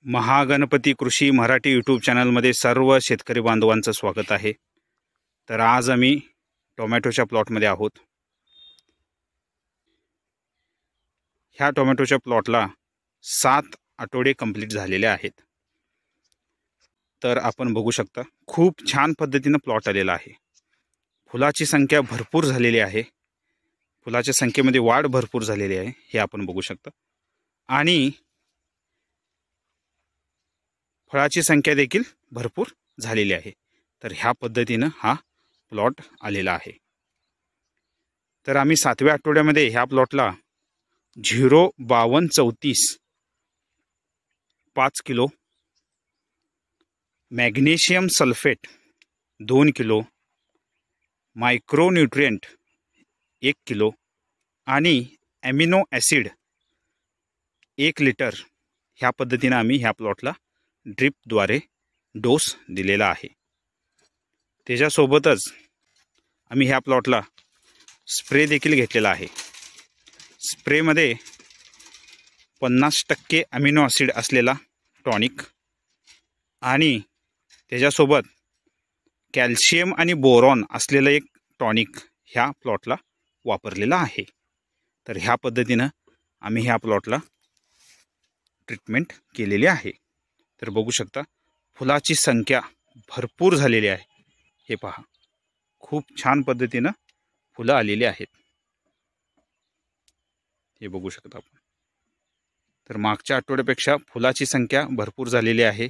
महागणपती कृषी मराठी यूट्यूब चॅनलमध्ये सर्व शेतकरी बांधवांचं स्वागत आहे। तर आज आम्ही टोमॅटोच्या प्लॉटमध्ये आहोत। ह्या टोमॅटोच्या प्लॉटला 7 आठवडे कंप्लीट झालेले आहेत। तर आपण बघू शकता खूप छान पद्धतीने प्लॉट आलेला आहे। फुलाची संख्या भरपूर झालेली आहे। फुलाच्या संख्येमध्ये वाढ भरपूर झालेली आहे हे आपण बघू शकता आणि फळाची संख्या देखील भरपूर झालेली आहे। तर ह्या पद्धतीने हा प्लॉट आलेला आहे। तर आम्ही 7व्या आठवड्यामध्ये ह्या प्लॉटला 05234 5 kilo, magnesium sulphate 2 kilo, micronutrient 1 kilo आणि ॲमिनो ॲसिड 1 लिटर ह्या पद्धतीने आम्ही ह्या प्लॉटला ड्रिपद्वारे डोस दिलेला आहे। त्याच्यासोबतच आम्ही ह्या प्लॉटला स्प्रे देखील घेतलेला आहे। स्प्रेमध्ये 50% ॲमिनो ॲसिड असलेला टॉनिक आणि त्याच्यासोबत कॅल्शियम आणि बोरॉन असलेलं एक टॉनिक ह्या प्लॉटला वापरलेला आहे। तर ह्या पद्धतीने आम्ही ह्या प्लॉटला ट्रीटमेंट केलेली आहे। तर बघू शकता फुलाची संख्या भरपूर झालेली आहे। हे पहा खूप छान पद्धतीने फुलं आलेली आहेत। हे बघू शकता आपण। तर मागच्या आठवड्यापेक्षा फुलाची संख्या भरपूर झालेली आहे।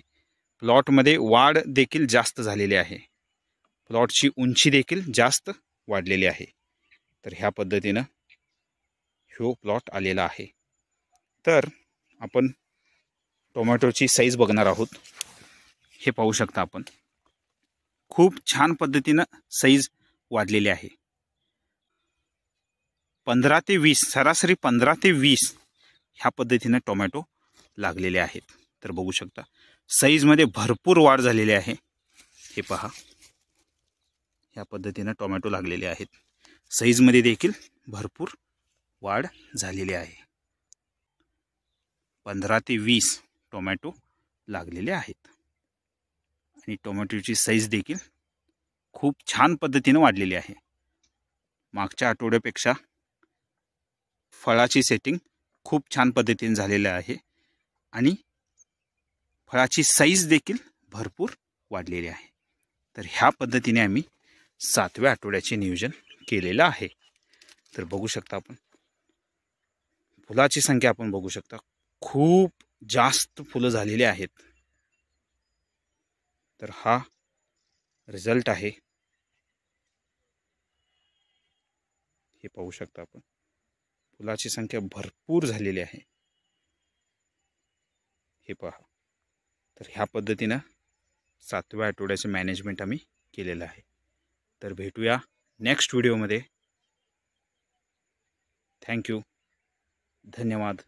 प्लॉटमध्ये वाढ देखील जास्त झालेली आहे। प्लॉटची उंची देखील जास्त वाढलेली आहे। तर ह्या पद्धतीने हा प्लॉट आलेला आहे। तर आपण टोमॅटोची साईज बघणार आहोत। हे पाहू शकता आपण खूप छान पद्धतीने साईज वाढलेली आहे। 15 ते 20 सरासरी 15 ते 20 ह्या पद्धतीने टोमॅटो लागलेले आहेत। तर बघू शकता साईजमध्ये भरपूर वाढ झालेली आहे। हे पहा ह्या पद्धतीने टोमॅटो लागलेले आहेत। साईजमध्ये देखील भरपूर वाढ झालेली आहे। 15 ते 20 टोमॅटो लागलेले आहेत आणि टोमॅटोची साईज देखील खूप छान पद्धतीने वाढलेली आहे। मागच्या आठवड्यापेक्षा फळाची सेटिंग खूप छान पद्धतीने झालेली आहे आणि फळाची साईज देखील भरपूर वाढलेली आहे। तर ह्या पद्धतीने आम्ही 7व्या आठवड्याचे नियोजन केलेलं आहे। तर बघू शकता आपण फुलाची संख्या आपण बघू शकता खूप जास्त फुलं झालेली आहेत। तर हा रिझल्ट आहे। हे पाहू शकता आपण फुलाची संख्या भरपूर झालेली आहे। हे पहा तर ह्या पद्धतीने 7व्या आठवड्याचे मॅनेजमेंट आम्ही केलेलं आहे। तर भेटूया नेक्स्ट व्हिडिओमध्ये। थँक्यू, धन्यवाद।